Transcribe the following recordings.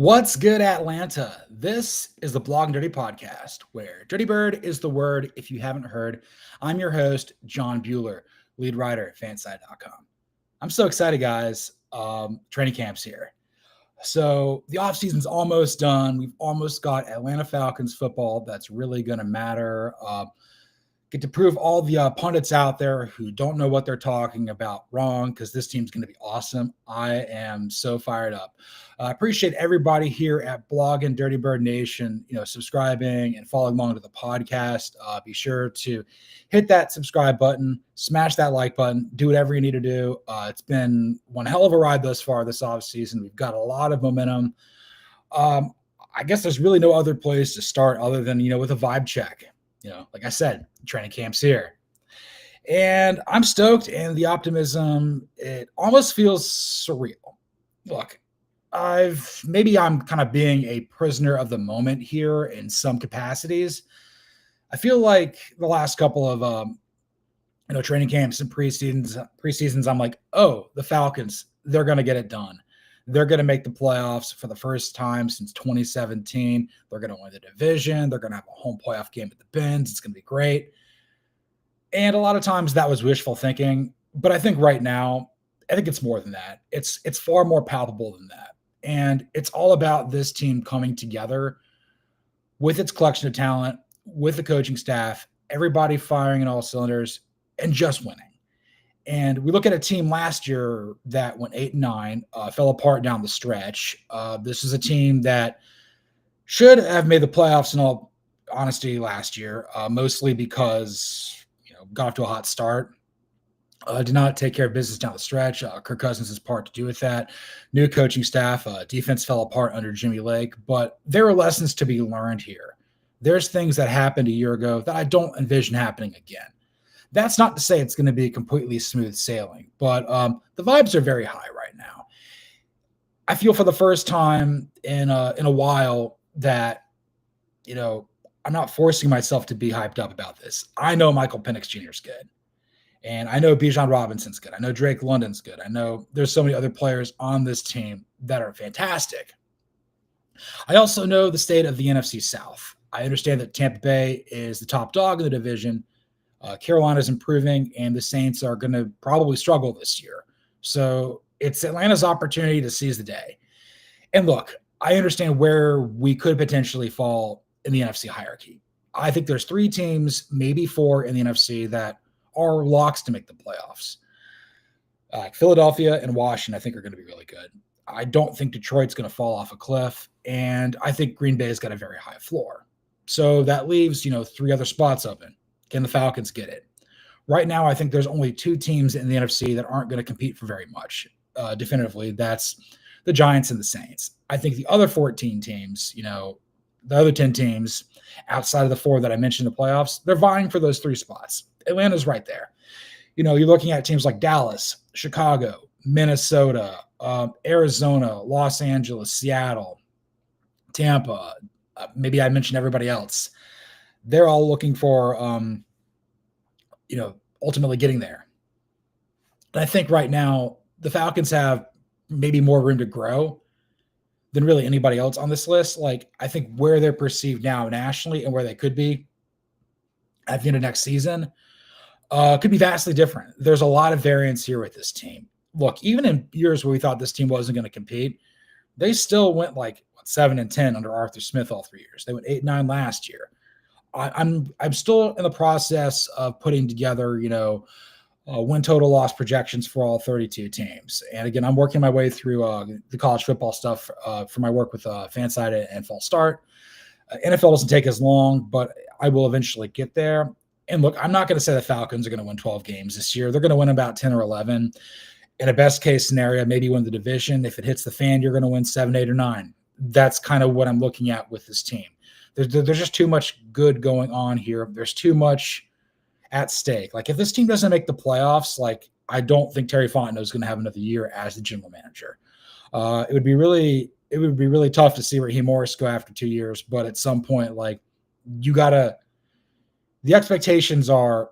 What's good, Atlanta? This is the Blog and Dirty Podcast, where Dirty Bird is the word if you haven't heard. I'm your host, John Buhler, lead writer at fanside.com. I'm so excited, guys. Training camp's here. So the offseason's almost done. We've almost got Atlanta Falcons football that's really going to matter. Get to prove all the pundits out there who don't know what they're talking about wrong, because this team's going to be awesome. I am so fired up. I appreciate everybody here at Blog and Dirty Bird Nation, subscribing and following along to the podcast. Be sure to hit that subscribe button, smash that like button, do whatever you need to do. It's been one hell of a ride thus far this offseason. We've got a lot of momentum. I guess there's really no other place to start other than, with a vibe check. Like I said, training camp's here. And I'm stoked, and the optimism, it almost feels surreal. Look, I'm kind of being a prisoner of the moment here in some capacities. I feel like the last couple of training camps and preseasons, I'm like, oh, the Falcons, they're going to get it done. They're going to make the playoffs for the first time since 2017. They're going to win the division. They're going to have a home playoff game at the Benz. It's going to be great. And a lot of times that was wishful thinking. But I think right now, I think it's more than that. It's far more palpable than that. And it's all about this team coming together with its collection of talent, with the coaching staff, everybody firing in all cylinders, and just winning. And we look at a team last year that went 8-9, fell apart down the stretch. This is a team that should have made the playoffs in all honesty last year, mostly because, got off to a hot start. Did not take care of business down the stretch. Kirk Cousins has part to do with that. New coaching staff, defense fell apart under Jimmy Lake, but there are lessons to be learned here. There's things that happened a year ago that I don't envision happening again. That's not to say it's going to be completely smooth sailing, but the vibes are very high right now. I feel for the first time in a while that, I'm not forcing myself to be hyped up about this. I know Michael Penix Jr. is good, and I know Bijan Robinson's good. I know Drake London's good. I know there's so many other players on this team that are fantastic. I also know the state of the NFC South. I understand that Tampa Bay is the top dog in the division. Carolina's improving, and the Saints are going to probably struggle this year. So it's Atlanta's opportunity to seize the day. And look, I understand where we could potentially fall in the NFC hierarchy. I think there's 3 teams, maybe 4 in the NFC that are locks to make the playoffs. Philadelphia and Washington, I think, are going to be really good. I don't think Detroit's going to fall off a cliff, and I think Green Bay's got a very high floor. So that leaves, 3 other spots open. Can the Falcons get it? Right now, I think there's only 2 teams in the NFC that aren't going to compete for very much, definitively. That's the Giants and the Saints. I think the other 14 teams, the other 10 teams outside of the 4 that I mentioned in the playoffs, they're vying for those 3 spots. Atlanta's right there. You're looking at teams like Dallas, Chicago, Minnesota, Arizona, Los Angeles, Seattle, Tampa. Maybe I mentioned everybody else. They're all looking for, ultimately getting there. And I think right now the Falcons have maybe more room to grow than really anybody else on this list. Like, I think where they're perceived now nationally and where they could be at the end of next season could be vastly different. There's a lot of variance here with this team. Look, even in years where we thought this team wasn't going to compete, they still went 7-10 under Arthur Smith all 3 years. They went 8-9 last year. I'm still in the process of putting together, win total loss projections for all 32 teams. And again, I'm working my way through the college football stuff for my work with Fanside and False Start. NFL doesn't take as long, but I will eventually get there. And look, I'm not going to say the Falcons are going to win 12 games this year. They're going to win about 10 or 11. In a best case scenario, maybe win the division. If it hits the fan, you're going to win 7, 8, or 9. That's kind of what I'm looking at with this team. There's just too much good going on here. There's too much at stake. If this team doesn't make the playoffs, I don't think Terry Fontenot is going to have another year as the general manager. It would be really tough to see Raheem Morris go after 2 years. But at some point, the expectations are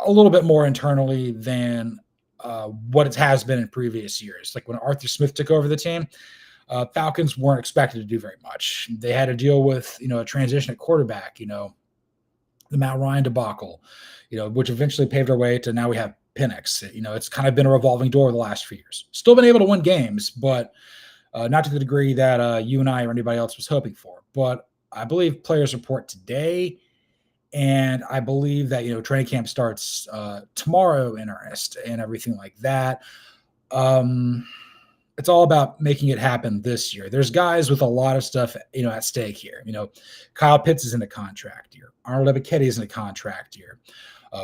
a little bit more internally than what it has been in previous years. Like when Arthur Smith took over the team, Falcons weren't expected to do very much. They had to deal with, a transition at quarterback, the Matt Ryan debacle, which eventually paved our way to now we have Penix. It's kind of been a revolving door the last few years. Still been able to win games, but not to the degree that you and I or anybody else was hoping for. But I believe players report today, and I believe that, training camp starts tomorrow in earnest and everything like that. It's all about making it happen this year. There's guys with a lot of stuff, at stake here. Kyle Pitts is in a contract year. Arnold Ebiketie is in a contract year.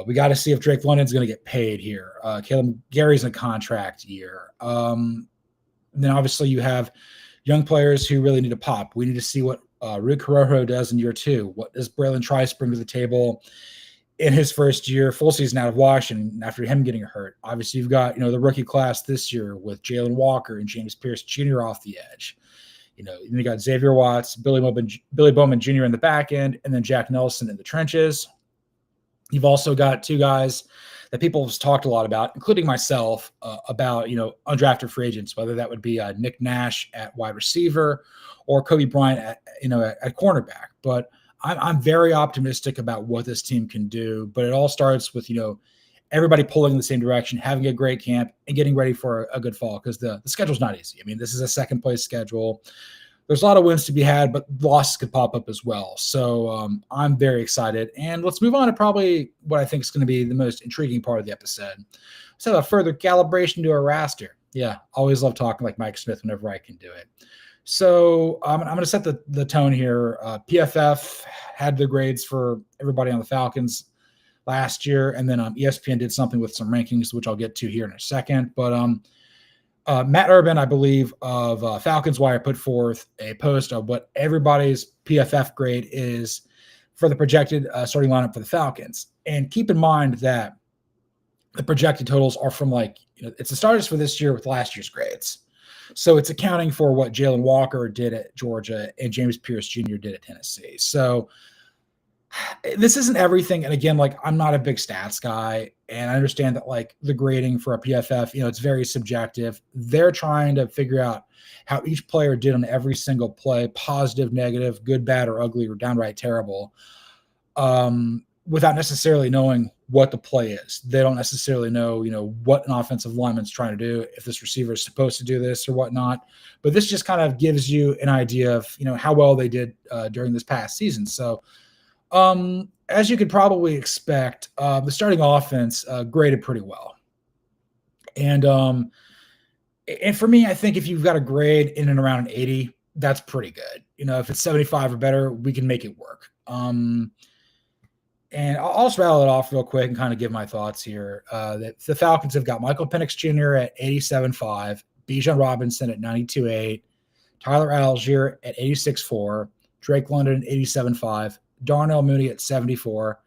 We got to see if Drake London's going to get paid here. Caleb Gary's in a contract year. Then obviously you have young players who really need to pop. We need to see what Rick Corojo does in year 2. What does Braylon Trice bring to the table in his first year, full season out of Washington after him getting hurt? Obviously, you've got, the rookie class this year with Jalen Walker and James Pierce Jr. off the edge. You got Xavier Watts, Billy Bowman Jr. in the back end, and then Jack Nelson in the trenches. You've also got 2 guys that people have talked a lot about, including myself, about, undrafted free agents, whether that would be Nick Nash at wide receiver or Kobe Bryant at cornerback. But I'm very optimistic about what this team can do, but it all starts with, everybody pulling in the same direction, having a great camp, and getting ready for a good fall, because the schedule's not easy. I mean, this is a second place schedule. There's a lot of wins to be had, but losses could pop up as well. So I'm very excited. And let's move on to probably what I think is going to be the most intriguing part of the episode. Let's have a further calibration to our roster. Yeah, always love talking like Mike Smith whenever I can do it. So I'm going to set the tone here. PFF had the grades for everybody on the Falcons last year, and then ESPN did something with some rankings, which I'll get to here in a second. But Matt Urban, I believe, of Falcons Wire, put forth a post of what everybody's PFF grade is for the projected starting lineup for the Falcons. And keep in mind that the projected totals are from it's the starters for this year with last year's grades. So it's accounting for what Jalen Walker did at Georgia and James Pierce Jr. did at Tennessee. So this isn't everything. And again, I'm not a big stats guy, and I understand that the grading for a PFF, it's very subjective. They're trying to figure out how each player did on every single play, positive, negative, good, bad, or ugly, or downright terrible, without necessarily knowing what the play is. They don't necessarily know, what an offensive lineman's trying to do, if this receiver is supposed to do this or whatnot. But this just kind of gives you an idea of, how well they did during this past season. So, as you could probably expect, the starting offense graded pretty well. And for me, I think if you've got a grade in and around an 80, that's pretty good. If it's 75 or better, we can make it work. And I'll just rattle it off real quick and kind of give my thoughts here. That the Falcons have got Michael Penix Jr. at 87.5, Bijan Robinson at 92.8, Tyler Algier at 86.4, Drake London at 87.5, Darnell Mooney at 74,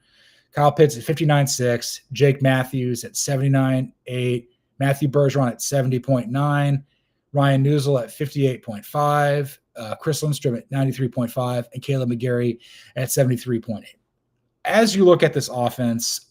Kyle Pitts at 59.6, Jake Matthews at 79.8, Matthew Bergeron at 70.9, Ryan Newsel at 58.5, Chris Lindstrom at 93.5, and Caleb McGarry at 73.8. As you look at this offense,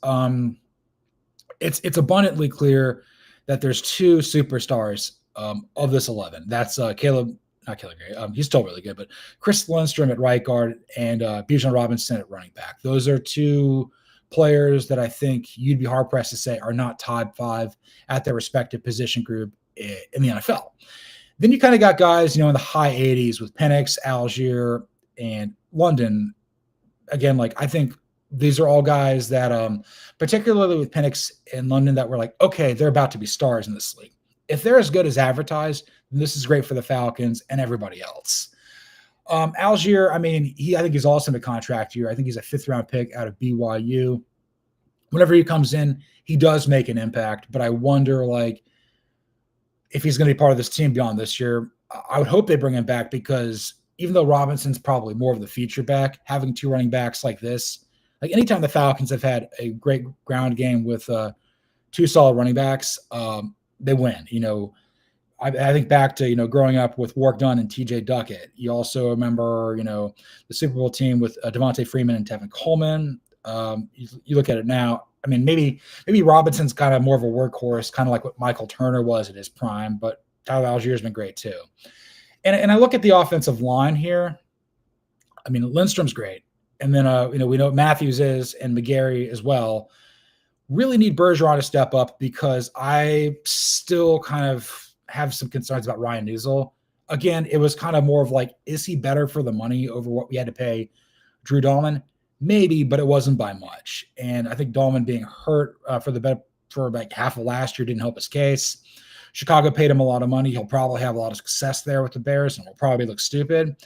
it's abundantly clear that there's 2 superstars of this 11. That's not Caleb Gary. He's still really good, but Chris Lindstrom at right guard and Bijan Robinson at running back. Those are 2 players that I think you'd be hard pressed to say are not top 5 at their respective position group in the NFL. Then you kind of got guys, in the high 80s with Penix, Algier, and London. Again, I think these are all guys that, particularly with Penix and London, that were okay, they're about to be stars in this league. If they're as good as advertised, then this is great for the Falcons and everybody else. Algier, I think he's also in a contract year. I think he's a 5th-round pick out of BYU. Whenever he comes in, he does make an impact, but I wonder, if he's going to be part of this team beyond this year. I would hope they bring him back, because even though Robinson's probably more of the feature back, having 2 running backs like this, anytime the Falcons have had a great ground game with 2 solid running backs, they win. I think back to, growing up with Warrick Dunn and TJ Duckett. You also remember, the Super Bowl team with Devontae Freeman and Tevin Coleman. You look at it now, maybe Robinson's kind of more of a workhorse, kind of like what Michael Turner was at his prime, but Tyler Algier has been great too. And I look at the offensive line here. I mean, Lindstrom's great. And then, we know what Matthews is and McGarry as well. Really need Bergeron to step up because I still kind of have some concerns about Ryan Nuzul. Again, it was kind of more of like, is he better for the money over what we had to pay Drew Dahlman? Maybe, but it wasn't by much. And I think Dahlman being hurt for like half of last year didn't help his case. Chicago paid him a lot of money. He'll probably have a lot of success there with the Bears and will probably look stupid.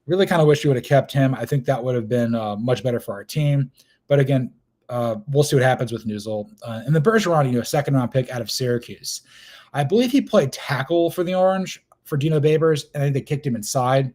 Really kind of wish we would have kept him. I think that would have been much better for our team. But again, we'll see what happens with Nuzul. And the Bergeron, a second-round pick out of Syracuse. I believe he played tackle for the Orange for Dino Babers, and I think they kicked him inside.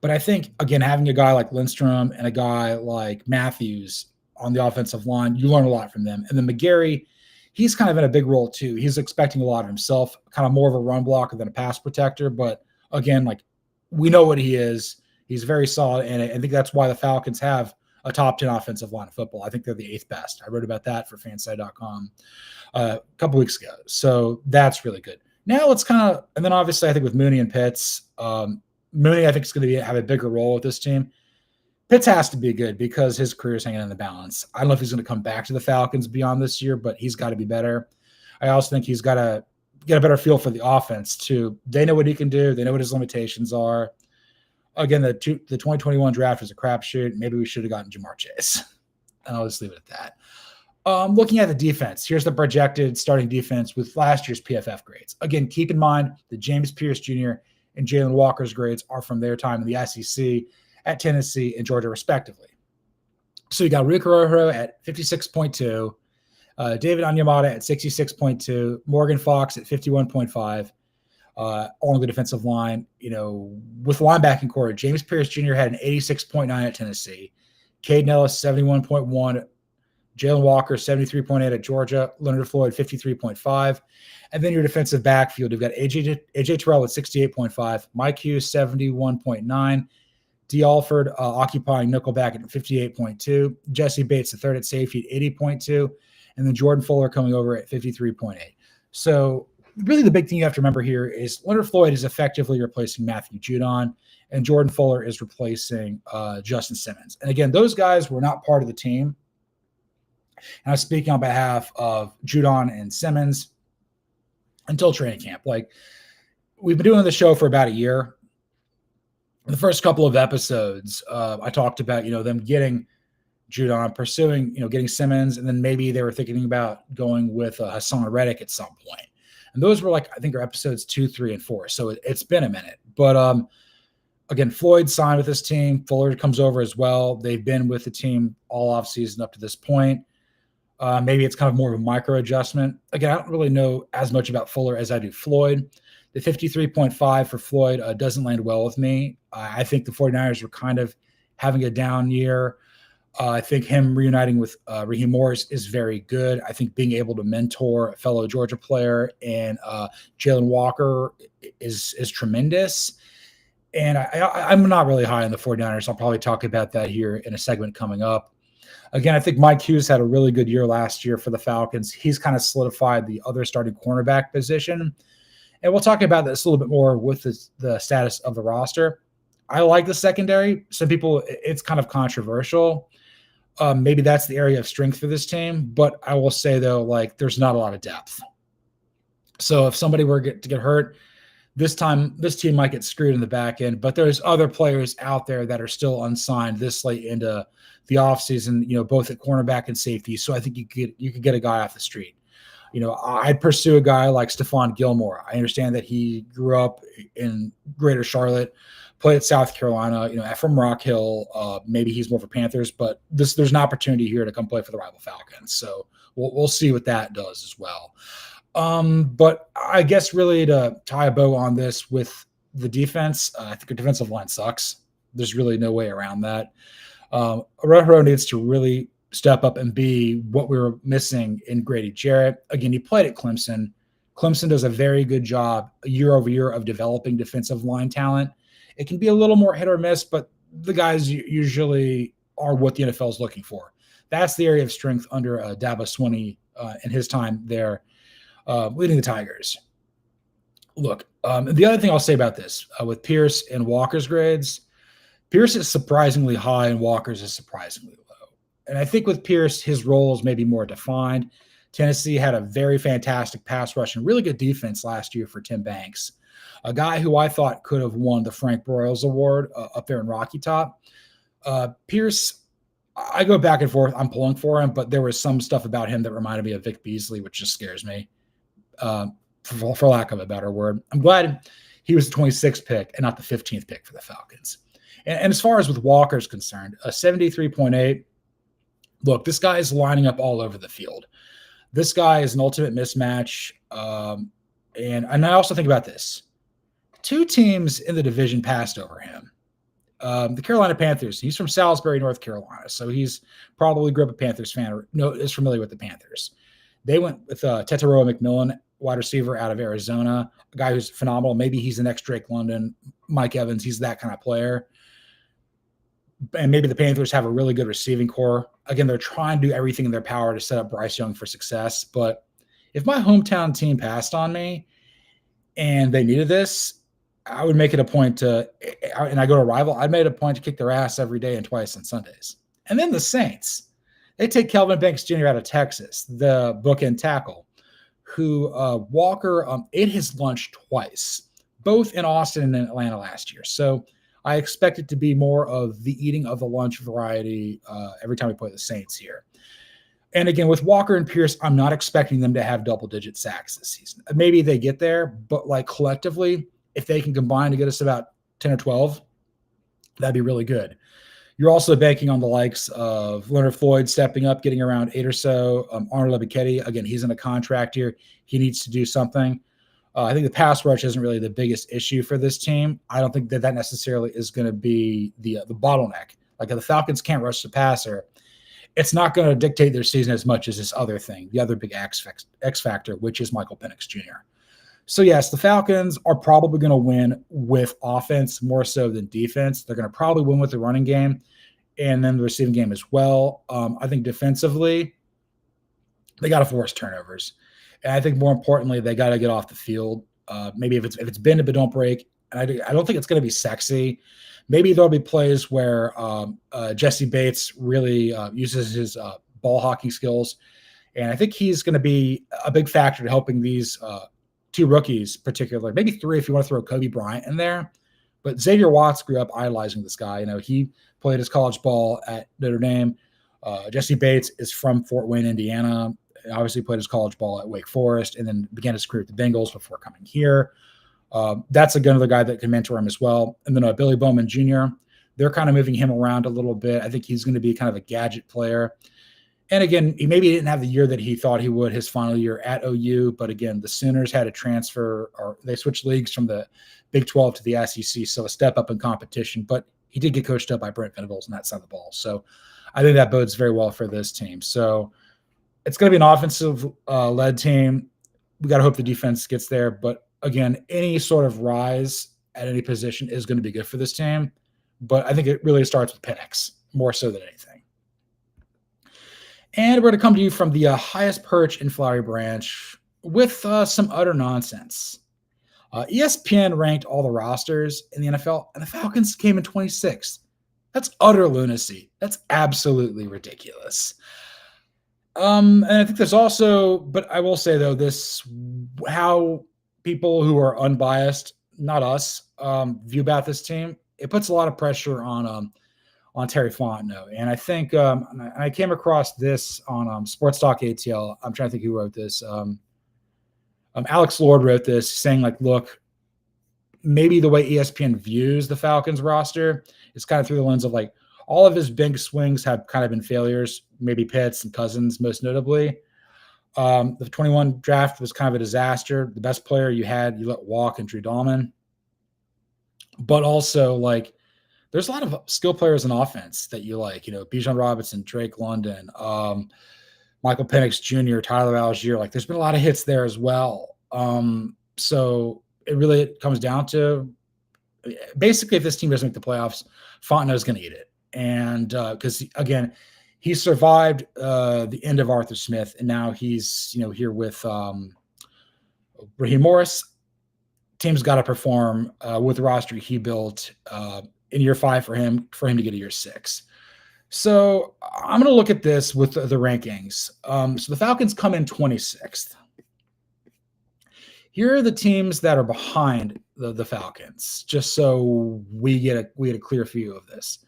But I think, again, having a guy like Lindstrom and a guy like Matthews on the offensive line, you learn a lot from them. And then McGarry, he's kind of in a big role too. He's expecting a lot of himself, kind of more of a run blocker than a pass protector. But again, like, we know what he is. He's very solid, and I think that's why the Falcons have a top 10 offensive line of football. I think they're the 8th best. I wrote about that for fanside.com a couple weeks ago. So that's really good. Now let's and then obviously I think with Mooney and Pitts, Mooney I think is going to have a bigger role with this team. Pitts has to be good because his career is hanging in the balance. I don't know if he's going to come back to the Falcons beyond this year, but he's got to be better. I also think he's got to get a better feel for the offense too. They know what he can do. They know what his limitations are. Again, the 2021 draft was a crapshoot. Maybe we should have gotten Jamar Chase. And I'll just leave it at that. Looking at the defense, here's the projected starting defense with last year's PFF grades. Again, keep in mind that James Pierce Jr. and Jalen Walker's grades are from their time in the SEC at Tennessee and Georgia, respectively. So you got Rico Rojo at 56.2, David Onyemata at 66.2, Morgan Fox at 51.5. Along the defensive line, with linebacking core, James Pierce Jr. had an 86.9 at Tennessee, Caden Ellis 71.1, Jalen Walker 73.8 at Georgia, Leonard Floyd 53.5, and then your defensive backfield, you've got AJ Terrell at 68.5, Mike Hughes 71.9, D. Alford occupying nickelback at 58.2, Jesse Bates the third at safety at 80.2, and then Jordan Fuller coming over at 53.8. So really the big thing you have to remember here is Leonard Floyd is effectively replacing Matthew Judon, and Jordan Fuller is replacing Justin Simmons. And again, those guys were not part of the team. And I'm speaking on behalf of Judon and Simmons until training camp. Like, we've been doing the show for about a year. The first couple of episodes, I talked about, them getting Judon, pursuing, getting Simmons, and then maybe they were thinking about going with Hassan Reddick at some point. And those were I think are episodes 2, 3, and 4. So it's been a minute. But again, Floyd signed with this team. Fuller comes over as well. They've been with the team all offseason up to this point. Maybe it's kind of more of a micro adjustment. Again, I don't really know as much about Fuller as I do Floyd. The 53.5 for Floyd doesn't land well with me. I think the 49ers were kind of having a down year. I think him reuniting with Raheem Morris is very good. I think being able to mentor a fellow Georgia player and Jalen Walker is tremendous. And I'm not really high on the 49ers. I'll probably talk about that here in a segment coming up. Again, I think Mike Hughes had a really good year last year for the Falcons. He's kind of solidified the other starting cornerback position. And we'll talk about this a little bit more with the status of the roster. I like the secondary. Some people, it's kind of controversial. Maybe that's the area of strength for this team. But I will say, though, there's not a lot of depth. So if somebody were to get hurt, this team might get screwed in the back end. But there's other players out there that are still unsigned this late into the offseason, both at cornerback and safety. So I think you could get a guy off the street. I'd pursue a guy like Stephon Gilmore. I understand that he grew up in Greater Charlotte, played at South Carolina, from Rock Hill. Maybe he's more for Panthers, but there's an opportunity here to come play for the rival Falcons. So we'll see what that does as well. But I guess really to tie a bow on this with the defense, I think our defensive line sucks. There's really no way around that. Rojo needs to really step up and be what we were missing in Grady Jarrett. Again, he played at Clemson. Clemson does a very good job year over year of developing defensive line talent. It can be a little more hit or miss, but the guys usually are what the NFL is looking for. That's the area of strength under Dabo Swinney in his time there leading the Tigers. Look, The other thing I'll say about this with Pierce and Walker's grades, Pierce is surprisingly high and Walker's is surprisingly low. And I think with Pierce, his role is maybe more defined. Tennessee had a very fantastic pass rush and really good defense last year for Tim Banks, a guy who I thought could have won the Frank Broyles Award up there in Rocky Top. Pierce, I go back and forth. I'm pulling for him, but there was some stuff about him that reminded me of Vic Beasley, which just scares me, for lack of a better word. I'm glad he was the 26th pick and not the 15th pick for the Falcons. And as far as with Walker's concerned, a 73.8, look, this guy is lining up all over the field. This guy is an ultimate mismatch. And I also think about this. Two teams in the division passed over him. The Carolina Panthers, he's from Salisbury, North Carolina, so he's probably grew up a Panthers fan or is familiar with the Panthers. They went with Tetairoa McMillan, wide receiver out of Arizona, a guy who's phenomenal. Maybe he's the next Drake London, Mike Evans. He's that kind of player. And maybe the Panthers have a really good receiving core. Again, they're trying to do everything in their power to set up Bryce Young for success. But if my hometown team passed on me and they needed this, I would make it a point to, and I go to a rival, I'd make it a point to kick their ass every day and twice on Sundays. And then the Saints, they take Kelvin Banks Jr. out of Texas, the bookend tackle, who Walker ate his lunch twice, both in Austin and in Atlanta last year. So I expect it to be more of the eating of the lunch variety every time we play the Saints here. And again, with Walker and Pierce, I'm not expecting them to have double-digit sacks this season. Maybe they get there, but like collectively, if they can combine to get us about 10 or 12, that'd be really good. You're also banking on the likes of Leonard Floyd stepping up, getting around 8 or so. Arnold Ebiketie, again, he's in a contract here. He needs to do something. I think the pass rush isn't really the biggest issue for this team. I don't think that necessarily is going to be the bottleneck. Like if the Falcons can't rush the passer, it's not going to dictate their season as much as this other thing, the other big X factor, which is Michael Penix Jr. So yes, the Falcons are probably going to win with offense more so than defense. They're going to probably win with the running game and then the receiving game as well. I think defensively, they got to force turnovers. And I think more importantly, they got to get off the field. Maybe if it's bend but don't break. And I don't think it's going to be sexy. Maybe there'll be plays where Jesse Bates really uses his ball hockey skills. And I think he's going to be a big factor to helping these two rookies, particularly, maybe three if you want to throw Kobe Bryant in there. But Xavier Watts grew up idolizing this guy. You know, he played his college ball at Notre Dame. Jesse Bates is from Fort Wayne, Indiana. Obviously played his college ball at Wake Forest and then began his career at the Bengals before coming here. That's another guy that can mentor him as well. And then Billy Bowman Jr., they're kind of moving him around a little bit. I think he's going to be kind of a gadget player. And again, he maybe didn't have the year that he thought he would his final year at OU. But again, the Sooners had a transfer or they switched leagues from the Big 12 to the SEC. So a step up in competition. But he did get coached up by Brent Venables on that side of the ball. So I think that bodes very well for this team. So it's going to be an offensive led team. We got to hope the defense gets there. But again, any sort of rise at any position is going to be good for this team. But I think it really starts with Penix more so than anything. And we're going to come to you from the highest perch in Flowery Branch with some utter nonsense. ESPN ranked all the rosters in the NFL, and the Falcons came in 26th. That's utter lunacy. That's absolutely ridiculous. And I think there's also, but I will say though, this how people who are unbiased, not us, view about this team. It puts a lot of pressure on Terry Fontenot, and I think I came across this on Sports Talk ATL. I'm trying to think who wrote this. Alex Lord wrote this, saying like, look, maybe the way ESPN views the Falcons roster is kind of through the lens of like, all of his big swings have kind of been failures, maybe Pitts and Cousins most notably. The 21 draft was kind of a disaster. The best player you let walk in Drew Dahlman. But also, like, there's a lot of skill players in offense that you like, Bijan Robinson, Drake London, Michael Penix Jr., Tyler Algier. Like, there's been a lot of hits there as well. So it really comes down to basically if this team doesn't make the playoffs, Fontenot's going to eat it. And because again, he survived the end of Arthur Smith, and now he's here with Raheem Morris. team's got to perform with the roster he built in year 5 for him to get to year 6. So I'm going to look at this with the rankings. So the Falcons come in 26th. Here are the teams that are behind the Falcons, just so we get a clear view of this.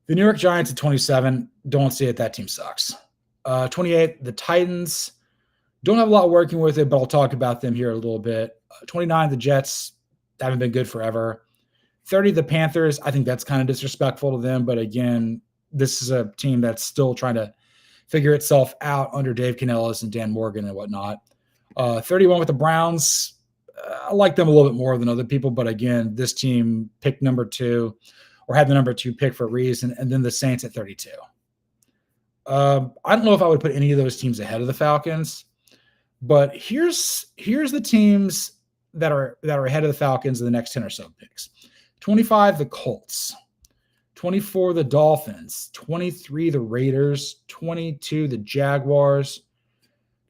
The New York Giants at 27, don't see it. That team sucks. 28, the Titans, don't have a lot working with it, but I'll talk about them here a little bit. 29, the Jets, haven't been good forever. 30, the Panthers, I think that's kind of disrespectful to them, but again, this is a team that's still trying to figure itself out under Dave Canellis and Dan Morgan and whatnot. 31 with the Browns. I like them a little bit more than other people, but again, this team picked number 2 or had the number 2 pick for a reason, and then the Saints at 32. I don't know if I would put any of those teams ahead of the Falcons, but here's the teams that are ahead of the Falcons in the next 10 or so picks. 25, the Colts. 24, the Dolphins. 23, the Raiders. 22, the Jaguars.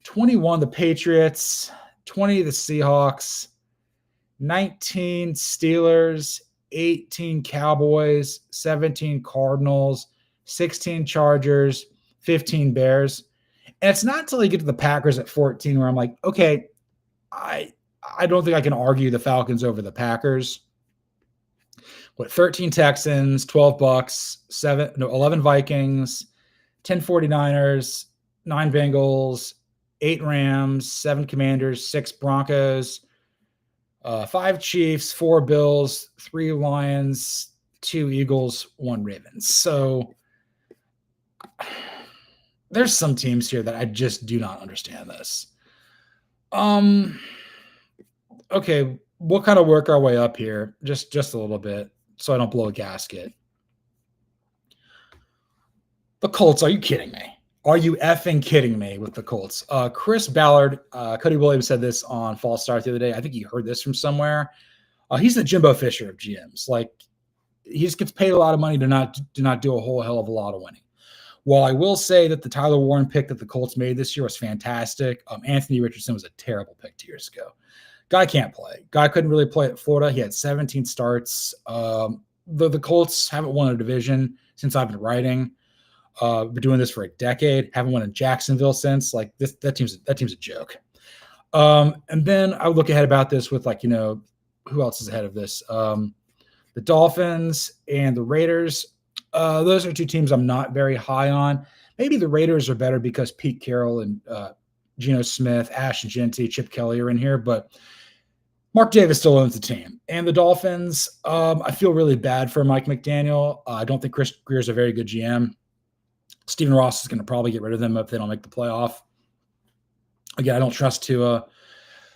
21, the Patriots. 20, the Seahawks. 19, Steelers. 18, Cowboys. 17, Cardinals. 16, Chargers. 15, Bears. And it's not until you get to the Packers at 14 where I'm like, okay, I don't think I can argue the Falcons over the Packers. What, 13 Texans, 12 Bucks, 11 Vikings, 10 49ers, 9 Bengals, 8 Rams, 7 Commanders, 6 Broncos, 5 Chiefs, 4 Bills, 3 Lions, 2 Eagles, 1 Ravens. So there's some teams here that I just do not understand this. Okay, we'll kind of work our way up here just a little bit so I don't blow a gasket. The Colts, are you kidding me? Are you effing kidding me with the Colts? Chris Ballard, Cody Williams said this on False Start the other day. I think he heard this from somewhere. He's the Jimbo Fisher of GMs. Like, he just gets paid a lot of money to not do a whole hell of a lot of winning. While I will say that the Tyler Warren pick that the Colts made this year was fantastic, Anthony Richardson was a terrible pick 2 years ago. Guy can't play. Guy couldn't really play at Florida. He had 17 starts. The Colts haven't won a division since I've been writing. Been doing this for a decade. Haven't won in Jacksonville since. Like, that team's a joke. And then I would look ahead about this with, like, who else is ahead of this? The Dolphins and the Raiders. Those are 2 teams I'm not very high on. Maybe the Raiders are better because Pete Carroll and Geno Smith, Ash Genty, Chip Kelly are in here, but Mark Davis still owns the team. And the Dolphins, I feel really bad for Mike McDaniel. I don't think Chris Greer is a very good GM. Stephen Ross is going to probably get rid of them if they don't make the playoff. Again, I don't trust Tua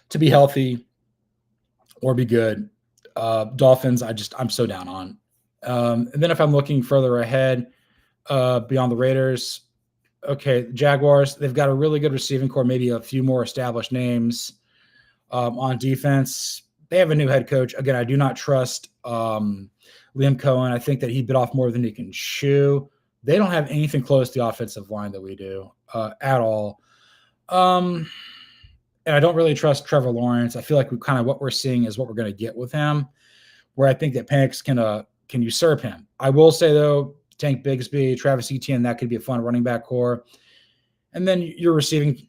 to be healthy or be good. Dolphins, I'm so down on. And then if I'm looking further ahead, beyond the Raiders, okay, Jaguars, they've got a really good receiving core, maybe a few more established names. On defense, they have a new head coach. Again, I do not trust Liam Cohen. I think that he bit off more than he can chew. They don't have anything close to the offensive line that we do at all. And I don't really trust Trevor Lawrence. I feel like what we're seeing is what we're going to get with him, where I think that Penix can usurp him. I will say, though, Tank Bigsby, Travis Etienne, that could be a fun running back core. And then your receiving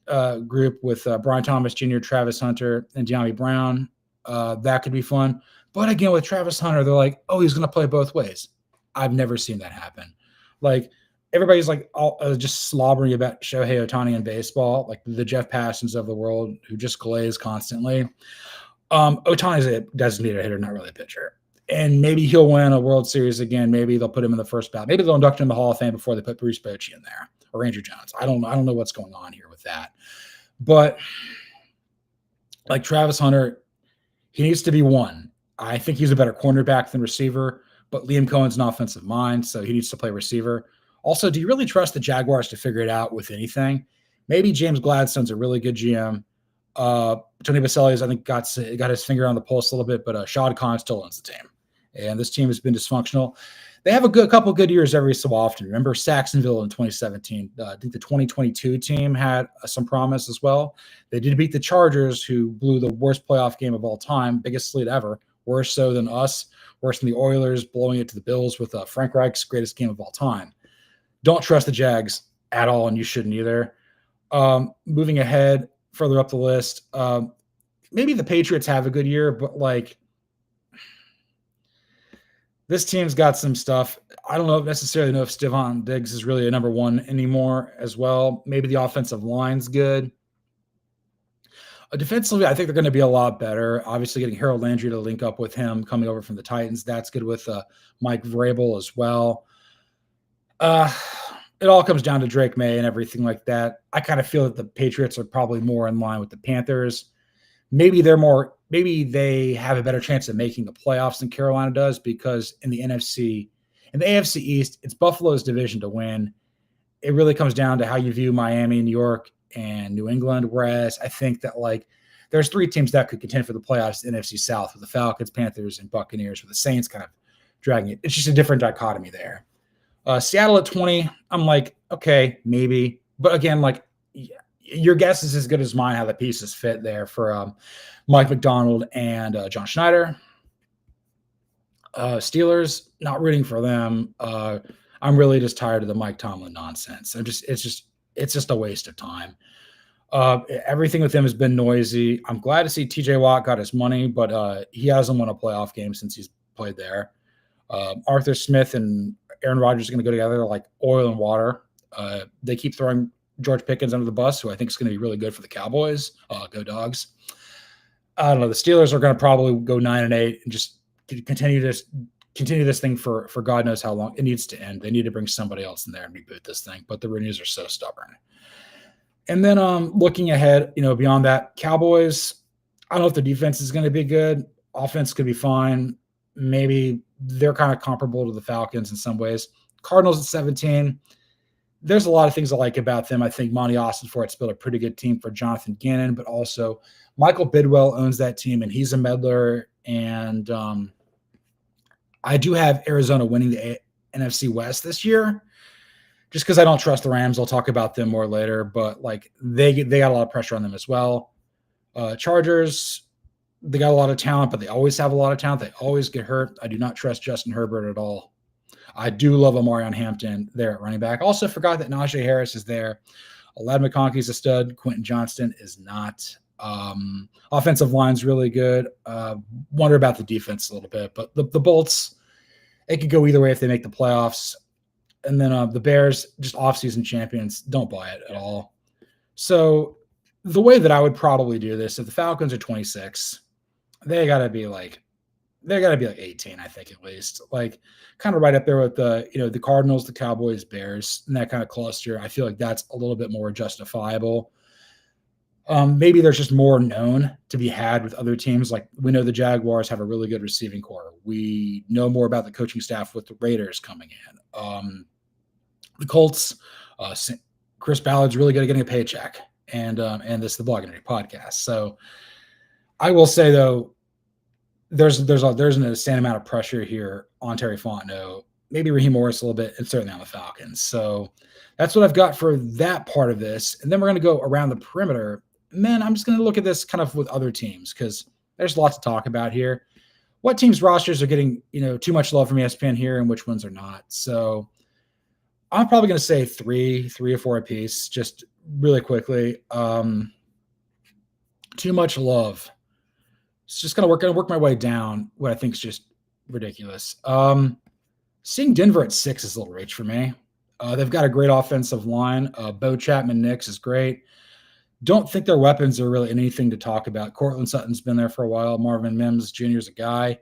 group with Brian Thomas Jr., Travis Hunter, and De'Ami Brown, that could be fun. But again, with Travis Hunter, they're like, oh, he's going to play both ways. I've never seen that happen. Like, everybody's like just slobbering about Shohei Ohtani in baseball, like the Jeff Pastons of the world who just glaze constantly. Ohtani's a designated hitter, not really a pitcher. And maybe he'll win a World Series again. Maybe they'll put him in the first ballot. Maybe they'll induct him in the Hall of Fame before they put Bruce Bochy in there or Andrew Jones. I don't know what's going on here with that. But like Travis Hunter, he needs to be one. I think he's a better cornerback than receiver, but Liam Cohen's an offensive mind, so he needs to play receiver. Also, do you really trust the Jaguars to figure it out with anything? Maybe James Gladstone's a really good GM. Tony Baselli's, I think, got his finger on the pulse a little bit, but Shad Khan still owns the team. And this team has been dysfunctional. They have a couple good years every so often. Remember Saxonville in 2017? I think the 2022 team had some promise as well. They did beat the Chargers, who blew the worst playoff game of all time, biggest lead ever, worse so than us, worse than the Oilers blowing it to the Bills with Frank Reich's greatest game of all time. Don't trust the Jags at all, and you shouldn't either. Moving ahead, further up the list, maybe the Patriots have a good year, but like this team's got some stuff. I don't necessarily know if Stephon Diggs is really a number one anymore as well. Maybe the offensive line's good. Defensively, I think they're going to be a lot better. Obviously, getting Harold Landry to link up with him coming over from the Titans, that's good with Mike Vrabel as well. It all comes down to Drake May and everything like that. I kind of feel that the Patriots are probably more in line with the Panthers. Maybe they have a better chance of making the playoffs than Carolina does, because in the AFC East, it's Buffalo's division to win. It really comes down to how you view Miami, New York, and New England. Whereas I think that like there's three teams that could contend for the playoffs in the NFC South, with the Falcons, Panthers, and Buccaneers, with the Saints kind of dragging it. It's just a different dichotomy there. Seattle at 20, I'm like, okay, maybe. But again, like, your guess is as good as mine how the pieces fit there for Mike McDonald and John Schneider. Steelers, not rooting for them. I'm really just tired of the Mike Tomlin nonsense. It's just a waste of time. Everything with him has been noisy. I'm glad to see TJ Watt got his money, but he hasn't won a playoff game since he's played there. Arthur Smith and Aaron Rodgers are going to go together like oil and water. They keep throwing George Pickens under the bus, who I think is going to be really good for the Cowboys. Go Dogs. I don't know. The Steelers are going to probably go 9-8 and just continue this thing for God knows how long. It needs to end. They need to bring somebody else in there and reboot this thing. But the Rooney's are so stubborn. And then looking ahead, beyond that, Cowboys, I don't know if the defense is going to be good. Offense could be fine. Maybe they're kind of comparable to the Falcons in some ways. Cardinals at 17. There's a lot of things I like about them. I think Monty Austin-Fort's built a pretty good team for Jonathan Gannon, but also Michael Bidwell owns that team, and he's a meddler. And I do have Arizona winning the NFC West this year, just because I don't trust the Rams. I'll talk about them more later, but like they got a lot of pressure on them as well. Chargers, they got a lot of talent, but they always have a lot of talent. They always get hurt. I do not trust Justin Herbert at all. I do love Omarion Hampton there at running back. Also forgot that Najee Harris is there. Ladd McConkey's a stud. Quentin Johnston is not. Offensive line's really good. Wonder about the defense a little bit, but the Bolts, it could go either way if they make the playoffs. And then the Bears, just offseason champions, don't buy it at all. So the way that I would probably do this, if the Falcons are 26, they got to be like 18, I think, at least. Like kind of right up there with the Cardinals, the Cowboys, Bears, and that kind of cluster. I feel like that's a little bit more justifiable. Maybe there's just more known to be had with other teams. Like we know the Jaguars have a really good receiving core. We know more about the coaching staff with the Raiders coming in. The Colts, Chris Ballard's really good at getting a paycheck, and this is the Blogging Nerdy podcast. So I will say though, there's an insane amount of pressure here on Terry Fontenot, maybe Raheem Morris a little bit, and certainly on the Falcons. So that's what I've got for that part of this. And then we're going to go around the perimeter. And then I'm just going to look at this kind of with other teams, because there's lots to talk about here. What teams' rosters are getting, too much love from ESPN here, and which ones are not. So I'm probably going to say three or four apiece, just really quickly. Too much love. It's just going to work my way down what I think is just ridiculous. Seeing Denver at 6 is a little rich for me. They've got a great offensive line. Bo Chapman-Nix is great. Don't think their weapons are really anything to talk about. Cortland Sutton's been there for a while. Marvin Mims Jr. is a guy.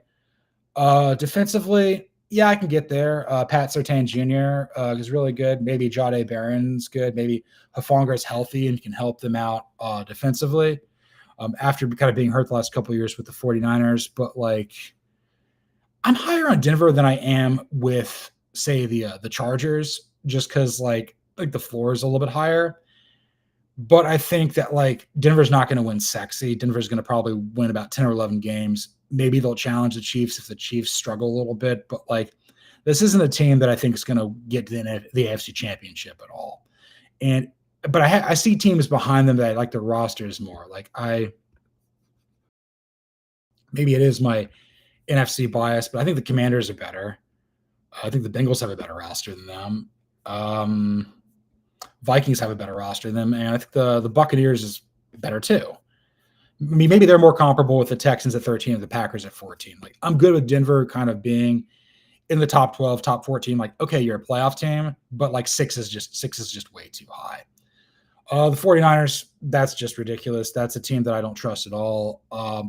Defensively, yeah, I can get there. Pat Surtain Jr. Is really good. Maybe Jahdae Barron's good. Maybe Hafonga's healthy and can help them out defensively after kind of being hurt the last couple of years with the 49ers. But, like, I'm higher on Denver than I am with, say, the Chargers, just because, like the floor is a little bit higher. But I think that, like, Denver's not going to win sexy. Denver's going to probably win about 10 or 11 games. Maybe they'll challenge the Chiefs if the Chiefs struggle a little bit. But, like, This isn't a team that I think is going to get to the AFC Championship at all. But I see teams behind them that I like their rosters more. Like maybe it is my NFC bias, but I think the Commanders are better. I think the Bengals have a better roster than them. Vikings have a better roster than them, and I think the Buccaneers is better too. I mean, maybe they're more comparable with the Texans at 13 and the Packers at 14. Like, I'm good with Denver kind of being in the top 12, top 14. Like, okay, you're a playoff team, but like six is just way too high. The 49ers, that's just ridiculous. That's a team that I don't trust at all. I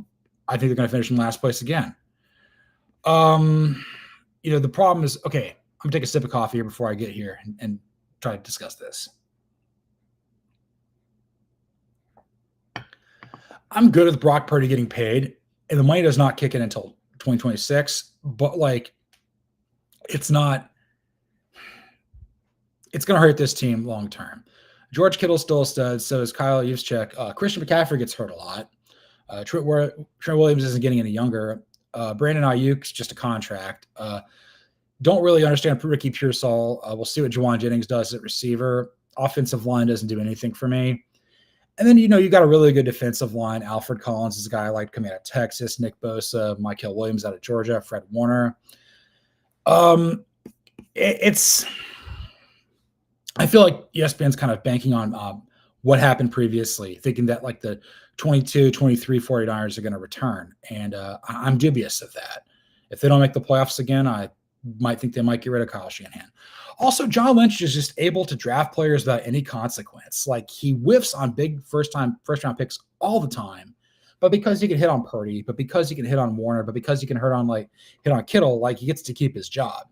think they're going to finish in last place again. The problem is, okay, I'm going to take a sip of coffee here before I get here and try to discuss this. I'm good with Brock Purdy getting paid, and the money does not kick in until 2026, but like, it's going to hurt this team long term. George Kittle's still a stud, so is Kyle Juszczyk. Christian McCaffrey gets hurt a lot. Trent Williams isn't getting any younger. Brandon Ayuk's just a contract. Don't really understand Ricky Pearsall. We'll see what Juwan Jennings does at receiver. Offensive line doesn't do anything for me. And then, you got a really good defensive line. Alfred Collins is a guy I like coming out of Texas. Nick Bosa, Michael Williams out of Georgia, Fred Warner. I feel like ESPN's kind of banking on what happened previously, thinking that like the 22, 23 49ers are going to return. And I'm dubious of that. If they don't make the playoffs again, I might think they might get rid of Kyle Shanahan. Also, John Lynch is just able to draft players without any consequence. Like, he whiffs on big first-round picks all the time. But because he can hit on Purdy, but because he can hit on Warner, but because he can hit on Kittle, like, he gets to keep his job.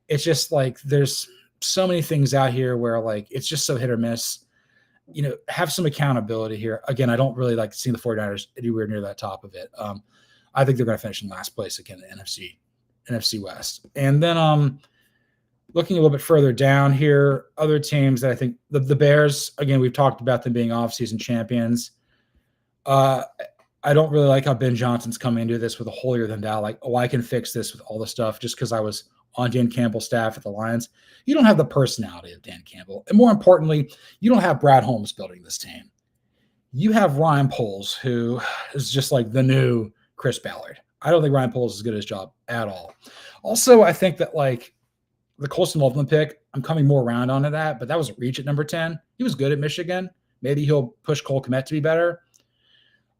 It's just like there's so many things out here where like it's just so hit or miss. Have some accountability here. Again, I don't really like seeing the 49ers anywhere near that top of it. I think they're going to finish in last place again in the NFC West. And then looking a little bit further down here, other teams that I think the Bears, again, we've talked about them being off-season champions. I don't really like how Ben Johnson's coming into this with a holier than thou, like, I can fix this with all the stuff just because I was on Dan Campbell's staff at the Lions. You don't have the personality of Dan Campbell. And more importantly, you don't have Brad Holmes building this team. You have Ryan Poles, who is just like the new Chris Ballard. I don't think Ryan Poles is good at his job at all. Also, I think that like the Colston Loveland pick, I'm coming more around onto that, but that was a reach at number 10. He was good at Michigan. Maybe he'll push Cole Kmet to be better.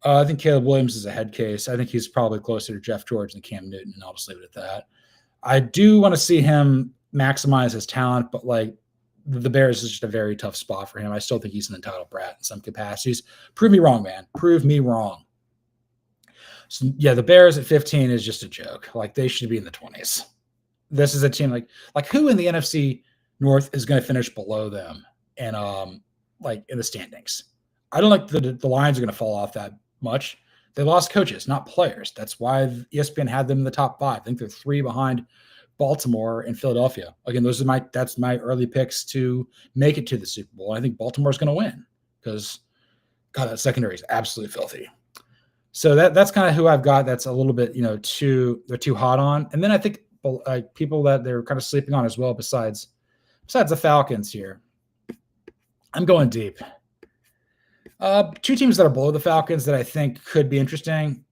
I think Caleb Williams is a head case. I think he's probably closer to Jeff George than Cam Newton, and I'll just leave it at that. I do want to see him maximize his talent, but like the Bears is just a very tough spot for him. I still think he's an entitled brat in some capacities. Prove me wrong, man. Prove me wrong. So yeah, the Bears at 15 is just a joke. Like, they should be in the 20s. This is a team like who in the NFC North is going to finish below them and like in the standings? I don't like the Lions are going to fall off that much. They lost coaches, not players. That's why ESPN had them in the top 5. I think they're 3 behind Baltimore and Philadelphia. Again, that's my early picks to make it to the Super Bowl. I think Baltimore's going to win because, God, that secondary is absolutely filthy. So that's kind of who I've got. That's a little bit, they're too hot on. And then I think people that they're kind of sleeping on as well, besides the Falcons here. I'm going deep. 2 teams that are below the Falcons that I think could be interesting.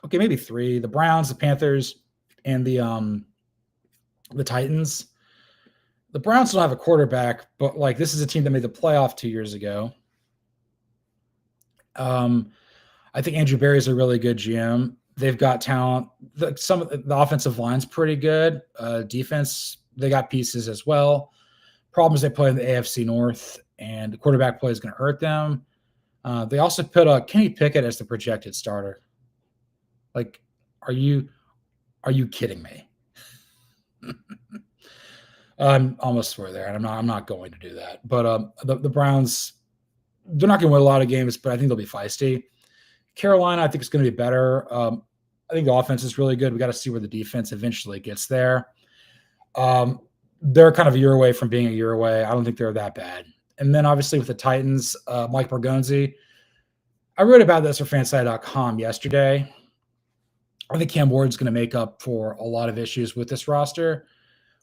Okay, maybe 3. The Browns, the Panthers, and the Titans. The Browns don't have a quarterback, but like this is a team that made the playoff 2 years ago. I think Andrew Berry's a really good GM. They've got talent. Some of the offensive line's pretty good. Defense, they got pieces as well. Problems they play in the AFC North, and the quarterback play is going to hurt them. They also put Kenny Pickett as the projected starter. Like, are you kidding me? I'm almost swear there, and I'm not going to do that. But the Browns, they're not going to win a lot of games, but I think they'll be feisty. Carolina, I think it's going to be better. I think the offense is really good. We got to see where the defense eventually gets there. They're kind of a year away from being a year away. I don't think they're that bad. And then obviously with the Titans, Mike Bergonzi. I wrote about this for fanside.com yesterday. I think Cam Ward's going to make up for a lot of issues with this roster,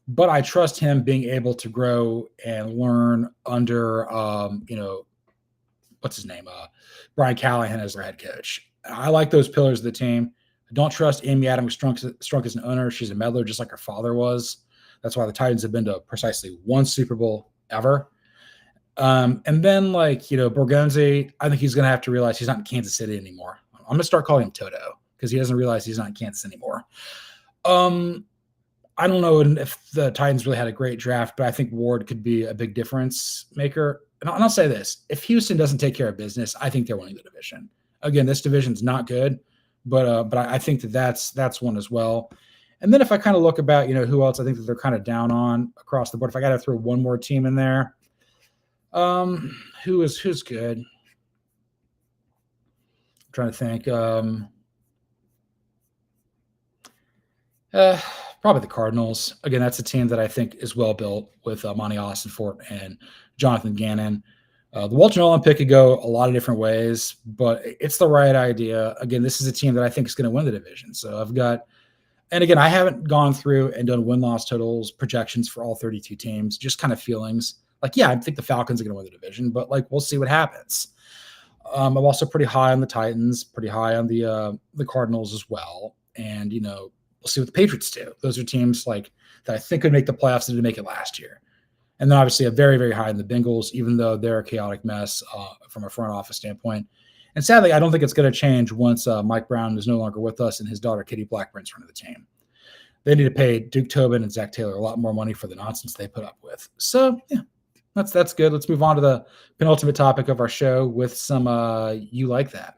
but I trust him being able to grow and learn under, what's his name? Brian Callahan as their head coach. I like those pillars of the team. I don't trust Amy Adams Strunk as an owner. She's a meddler, just like her father was. That's why the Titans have been to precisely one Super Bowl ever. And then, Borgonzi, I think he's going to have to realize he's not in Kansas City anymore. I'm going to start calling him Toto because he doesn't realize he's not in Kansas anymore. I don't know if the Titans really had a great draft, but I think Ward could be a big difference maker. And I'll say this. If Houston doesn't take care of business, I think they're winning the division. Again, this division's not good, but I think that's one as well. And then if I kind of look about, who else I think that they're kind of down on across the board, if I got to throw one more team in there, who's good? I'm trying to think. Probably the Cardinals. Again, that's a team that I think is well built with Monty Austinfort and Jonathan Gannon. The Walter Nolan pick could go a lot of different ways, but it's the right idea. Again, this is a team that I think is going to win the division. So and again, I haven't gone through and done win-loss totals projections for all 32 teams, just kind of feelings. I think the Falcons are going to win the division, but we'll see what happens. I'm also pretty high on the Titans, pretty high on the Cardinals as well. And, we'll see what the Patriots do. Those are teams that I think could make the playoffs and didn't make it last year. And then obviously a very, very high in the Bengals, even though they're a chaotic mess from a front office standpoint. And sadly, I don't think it's going to change once Mike Brown is no longer with us and his daughter, Kitty Blackburn's running the team. They need to pay Duke Tobin and Zach Taylor a lot more money for the nonsense they put up with. So, yeah, that's good. Let's move on to the penultimate topic of our show with some you like that.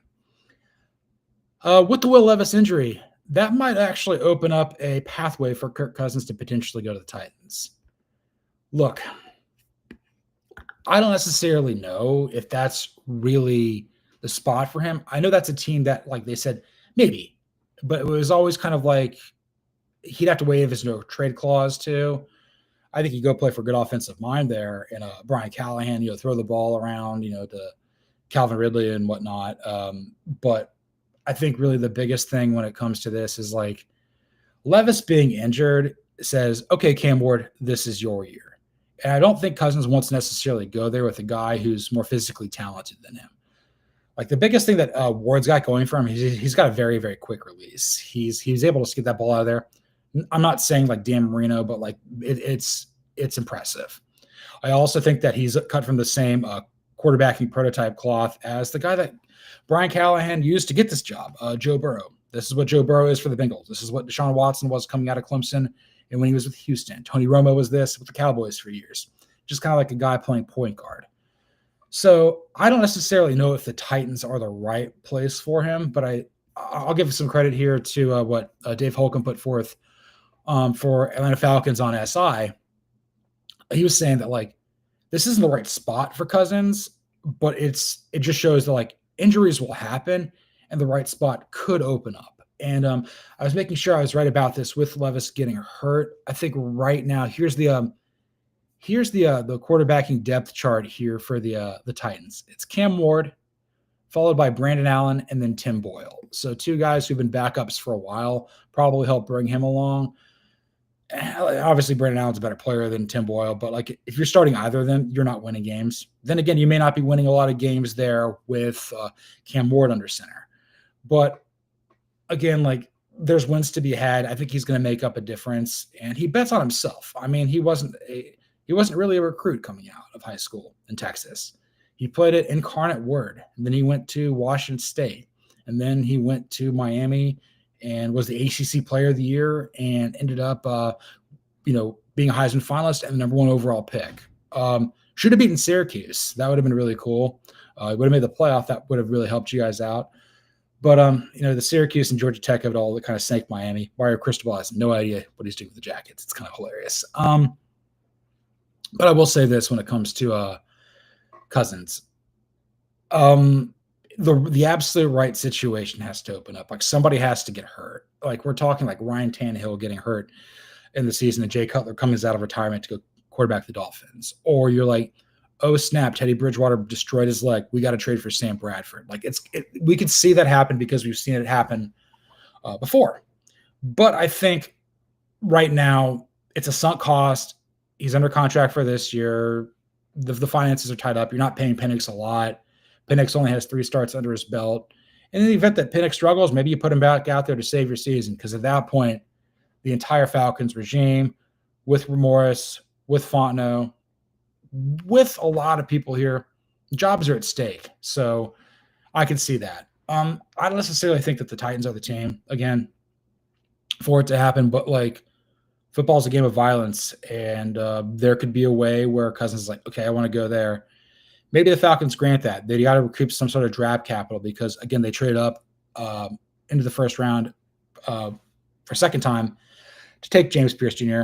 With the Will Levis injury, that might actually open up a pathway for Kirk Cousins to potentially go to the Titans. Look, I don't necessarily know if that's really the spot for him. I know that's a team that, they said, maybe, but it was always kind of he'd have to waive his no trade clause too. I think he'd go play for good offensive mind there and Brian Callahan, throw the ball around, to Calvin Ridley and whatnot. But I think really the biggest thing when it comes to this is Levis being injured says, okay, Cam Ward, this is your year. And I don't think Cousins wants to necessarily go there with a guy who's more physically talented than him. The biggest thing that Ward's got going for him, he's got a very, very quick release. He's able to get that ball out of there. I'm not saying Dan Marino, but it's impressive. I also think that he's cut from the same quarterbacking prototype cloth as the guy that Brian Callahan used to get this job, Joe Burrow. This is what Joe Burrow is for the Bengals. This is what Deshaun Watson was coming out of Clemson and when he was with Houston. Tony Romo was this with the Cowboys for years. Just kind of like a guy playing point guard. So I don't necessarily know if the Titans are the right place for him, but I'll give some credit here to what Dave Holcomb put forth for Atlanta Falcons on SI. He was saying that this isn't the right spot for Cousins, but it just shows that injuries will happen and the right spot could open up. And I was making sure I was right about this with Levis getting hurt. I think right now here's the quarterbacking depth chart here for the Titans. It's Cam Ward, followed by Brandon Allen, and then Tim Boyle. So two guys who've been backups for a while, probably help bring him along. Obviously, Brandon Allen's a better player than Tim Boyle, but if you're starting either of them, you're not winning games. Then again, you may not be winning a lot of games there with Cam Ward under center. But again, there's wins to be had. I think he's going to make up a difference, and he bets on himself. I mean, he wasn't really a recruit coming out of high school in Texas. He played at Incarnate Word, and then he went to Washington State, and then he went to Miami and was the ACC Player of the Year and ended up, being a Heisman finalist and the number 1 overall pick. Should have beaten Syracuse. That would have been really cool. Would have made the playoff. That would have really helped you guys out. But, the Syracuse and Georgia Tech of it all that kind of snaked Miami. Mario Cristobal has no idea what he's doing with the Jackets. It's kind of hilarious. But I will say this when it comes to Cousins. The absolute right situation has to open up. Somebody has to get hurt. We're talking Ryan Tannehill getting hurt in the season and Jay Cutler comes out of retirement to go quarterback the Dolphins. Or you're oh snap, Teddy Bridgewater destroyed his leg. We got to trade for Sam Bradford. We could see that happen because we've seen it happen before. But I think right now it's a sunk cost. He's under contract for this year. The finances are tied up. You're not paying Penix a lot. Penix only has 3 starts under his belt. And in the event that Penix struggles, maybe you put him back out there to save your season, because at that point, the entire Falcons regime, with Morris, with Fontenot, with a lot of people here, jobs are at stake. So I can see that. I don't necessarily think that the Titans are the team, again, for it to happen, but like, football's a game of violence, and there could be a way where Cousins is like, okay, I want to go there. Maybe the Falcons grant that. They got to recoup some sort of draft capital because, again, they trade up into the first round for a second time to take James Pierce Jr.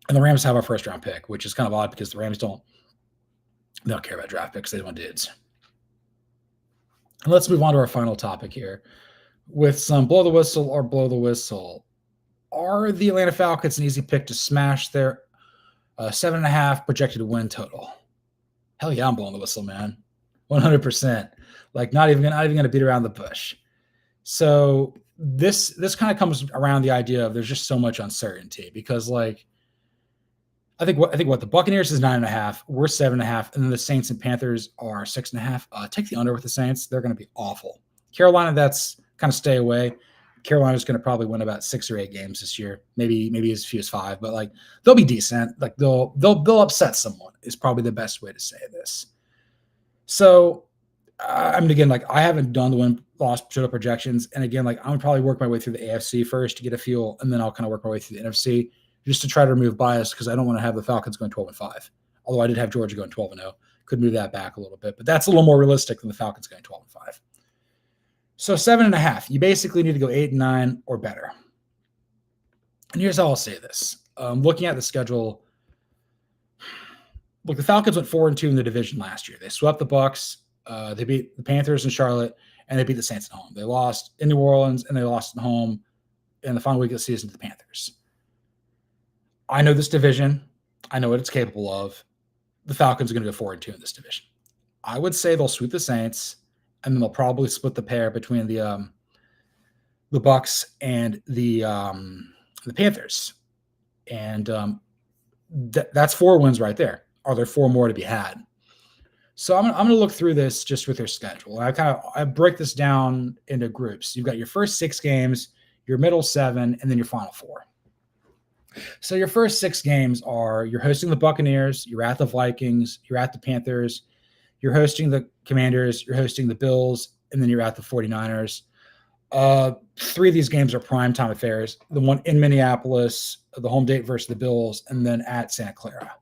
And the Rams have our first-round pick, which is kind of odd because the Rams don't care about draft picks. They want dudes. And let's move on to our final topic here with some blow the whistle or blow the whistle. Are the Atlanta Falcons an easy pick to smash their 7.5 projected win total? Hell yeah, I'm blowing the whistle, man. 100%. Like, not even gonna beat around the bush. So this kind of comes around the idea of there's just so much uncertainty because, like, I think what the Buccaneers is 9.5, we're 7.5, and then the Saints and Panthers are 6.5. Take the under with the Saints. They're going to be awful. Carolina, that's kind of stay away. Carolina's going to probably win about 6 or 8 games this year, maybe as few as 5, but like they'll be decent. Like they'll upset someone is probably the best way to say this. So I mean, again, like I haven't done the win-loss total projections, and again, like I'm gonna probably work my way through the AFC first to get a feel, and then I'll kind of work my way through the NFC just to try to remove bias because I don't want to have the Falcons going 12-5. Although I did have Georgia going 12-0, could move that back a little bit, but that's a little more realistic than the Falcons going 12-5. So 7.5, you basically need to go 8-9 or better. And here's how I'll say this: looking at the schedule, look, the Falcons went 4-2 in the division last year. They swept the Bucs, they beat the Panthers in Charlotte, and they beat the Saints at home. They lost in New Orleans and they lost at home in the final week of the season to the Panthers. I know this division. I know what it's capable of. The Falcons are going to go 4-2 in this division. I would say they'll sweep the Saints, and then they'll probably split the pair between the Bucs and the Panthers. And that's 4 wins right there. Are there 4 more to be had? So I'm going to look through this just with their schedule. I break this down into groups. You've got your first 6 games, your middle 7, and then your final 4. So your first 6 games are you're hosting the Buccaneers, you're at the Vikings, you're at the Panthers, you're hosting the Commanders, you're hosting the Bills, and then you're at the 49ers. 3 of these games are primetime affairs. The one in Minneapolis, the home date versus the Bills, and then at Santa Clara.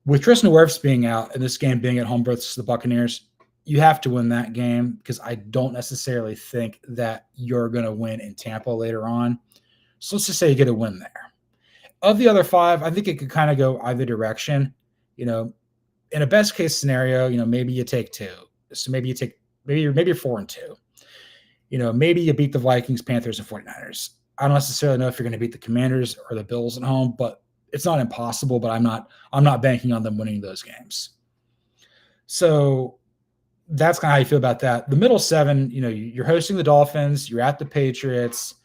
With Tristan Wirfs being out and this game being at home versus the Buccaneers, you have to win that game because I don't necessarily think that you're going to win in Tampa later on. So let's just say you get a win there. Of the other 5, I think it could kind of go either direction. You know, in a best case scenario, you know, maybe you take 2. So maybe you're 4-2. You know, maybe you beat the Vikings, Panthers, and 49ers. I don't necessarily know if you're going to beat the Commanders or the Bills at home, but it's not impossible, but I'm not banking on them winning those games. So that's kind of how you feel about that. The middle 7, you know, you're hosting the Dolphins, you're at the Patriots,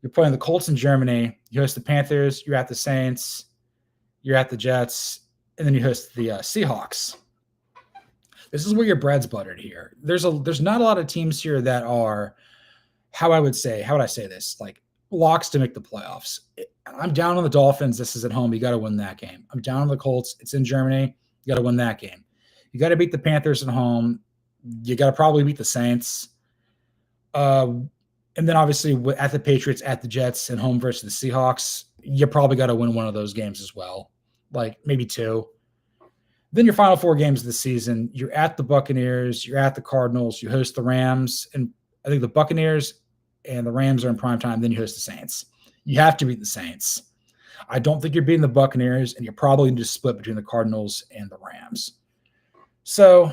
you're playing the Colts in Germany, you host the Panthers, you're at the Saints, you're at the Jets, and then you host the Seahawks. This is where your bread's buttered here. There's not a lot of teams here that are, how would I say this? Like locks to make the playoffs. I'm down on the Dolphins. This is at home. You got to win that game. I'm down on the Colts. It's in Germany. You got to win that game. You got to beat the Panthers at home. You got to probably beat the Saints. And then obviously at the Patriots, at the Jets, and home versus the Seahawks, you probably got to win one of those games as well, like maybe 2. Then your final 4 games of the season, you're at the Buccaneers, you're at the Cardinals, you host the Rams, and I think the Buccaneers and the Rams are in prime time, then you host the Saints. You have to beat the Saints. I don't think you're beating the Buccaneers, and you're probably going to split between the Cardinals and the Rams. So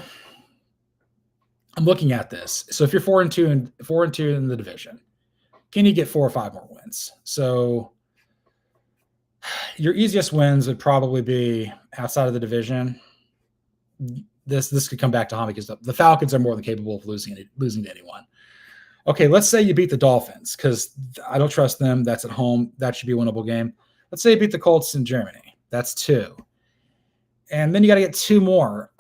I'm looking at this. So if you're 4-2 in the division, can you get 4 or 5 more wins? So your easiest wins would probably be outside of the division. This could come back to home because the Falcons are more than capable of losing to anyone. Okay, let's say you beat the Dolphins because I don't trust them. That's at home. That should be a winnable game. Let's say you beat the Colts in Germany. That's 2. And then you got to get 2 more.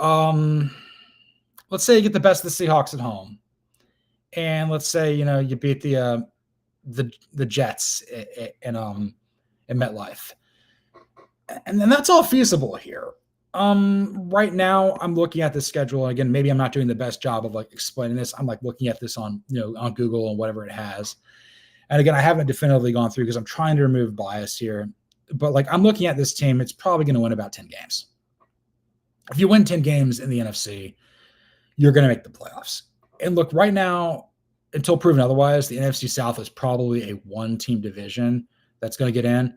Let's say you get the best of the Seahawks at home. And let's say, you beat the Jets in MetLife. And then that's all feasible here. Right now I'm looking at the schedule. And again, maybe I'm not doing the best job of like explaining this. I'm like looking at this on Google and whatever it has. And again, I haven't definitively gone through because I'm trying to remove bias here. But like I'm looking at this team, it's probably going to win about 10 games. If you win 10 games in the NFC, you're going to make the playoffs. And look, right now, until proven otherwise, the NFC South is probably a 1-team division that's going to get in.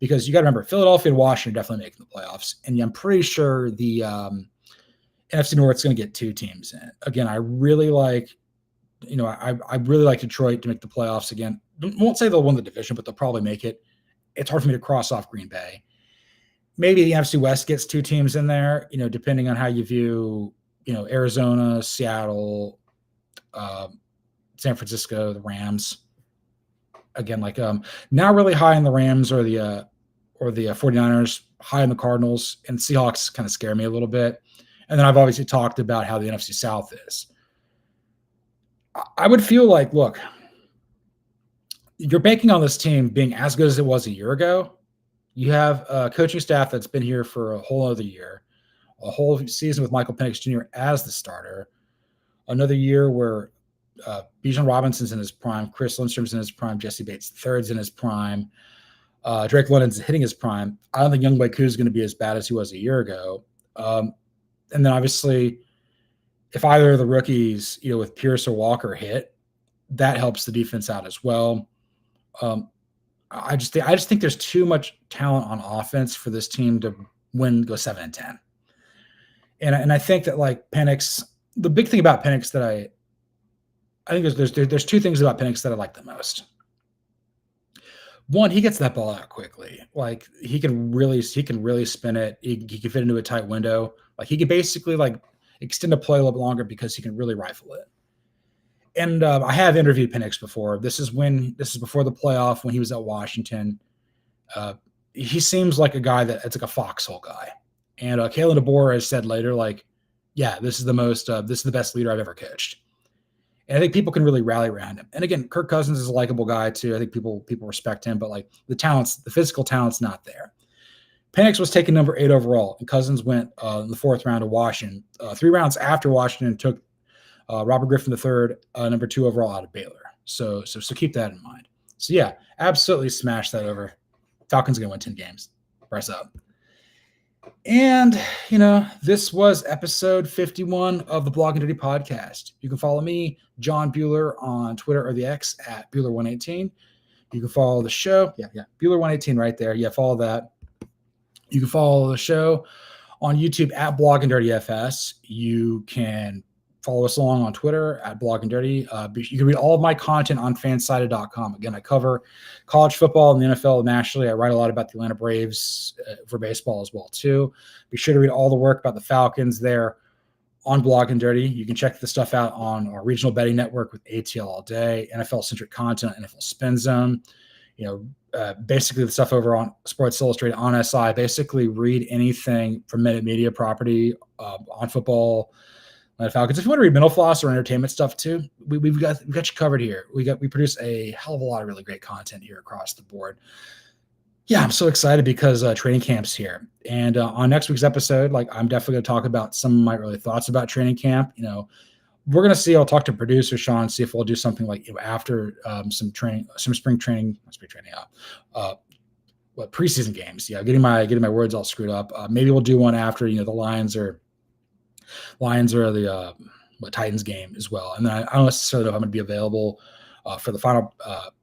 Because you got to remember, Philadelphia and Washington are definitely making the playoffs. And I'm pretty sure the NFC North is going to get 2 teams in. Again, I really like, I really like Detroit to make the playoffs again. I won't say they'll win the division, but they'll probably make it. It's hard for me to cross off Green Bay. Maybe the NFC West gets 2 teams in there, depending on how you view, Arizona, Seattle, San Francisco, the Rams. Again, like now really high in the Rams or the 49ers, high in the Cardinals, and Seahawks kind of scare me a little bit. And then I've obviously talked about how the NFC South is. I would feel like, look, you're banking on this team being as good as it was a year ago. You have a coaching staff that's been here for a whole other year, a whole season with Michael Penix Jr. as the starter, another year where Bijan Robinson's in his prime, Chris Lindstrom's in his prime, Jesse Bates III's in his prime, Drake London's hitting his prime. I don't think Young Ku's is going to be as bad as he was a year ago. And then obviously, if either of the rookies, with Pierce or Walker hit, that helps the defense out as well. I just think there's too much talent on offense for this team to go 7-10. And I think that like Penix, the big thing about Penix that I think there's 2 things about Penix that I like the most. One, he gets that ball out quickly. Like he can really spin it. He can fit into a tight window. Like he can basically like extend a play a little bit longer because he can really rifle it. And I have interviewed Penix before. This is before the playoff when he was at Washington. He seems like a guy it's like a foxhole guy. And Kalen DeBoer has said later, like, yeah, this is the best leader I've ever coached. And I think people can really rally around him. And again, Kirk Cousins is a likable guy too. I think people respect him, but like the physical talent's not there. Penix was taken number 8 overall, and Cousins went in the 4th round to Washington. 3 rounds after Washington took Robert Griffin III, number 2 overall out of Baylor. So keep that in mind. So yeah, absolutely smash that over. Falcons going to win 10 games. Press up. And, this was episode 51 of the Blogging Dirty podcast. You can follow me, John Buhler, on Twitter or the X at Buhler118. You can follow the show. Yeah, Buhler118 right there. Yeah, follow that. You can follow the show on YouTube at Blogging Dirty FS. You can follow us along on Twitter at Blogging Dirty. You can read all of my content on fansided.com. Again, I cover college football and the NFL nationally. I write a lot about the Atlanta Braves for baseball as well, too. Be sure to read all the work about the Falcons there on Blogging Dirty. You can check the stuff out on our regional betting network with ATL All Day, NFL-centric content, NFL Spin Zone. Basically the stuff over on Sports Illustrated on SI. Basically read anything from Minute Media property on football, Falcons. If you want to read mental floss or entertainment stuff too, we've got you covered here. We produce a hell of a lot of really great content here across the board. Yeah, I'm so excited because training camp's here, and on next week's episode, like I'm definitely going to talk about some of my early thoughts about training camp. We're going to see. I'll talk to producer Sean, see if we'll do something like after some spring training, preseason games. Yeah, getting my words all screwed up. Maybe we'll do one after the Lions or the Titans game as well. And then I don't necessarily know if I'm going to be available for the final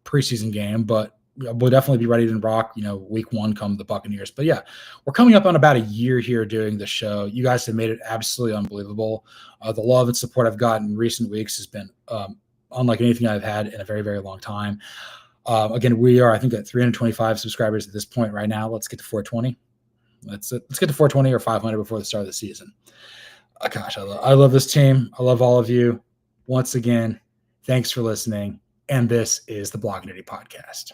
preseason game, but we'll definitely be ready to rock, week 1 come the Buccaneers. But yeah, we're coming up on about a year here doing the show. You guys have made it absolutely unbelievable. The love and support I've gotten in recent weeks has been unlike anything I've had in a very, very long time. Again, we are, I think, at 325 subscribers at this point right now. Let's get to 420. Let's get to 420 or 500 before the start of the season. Gosh, I love this team. I love all of you. Once again, Thanks for listening. And this is the Blog Nerdy Podcast.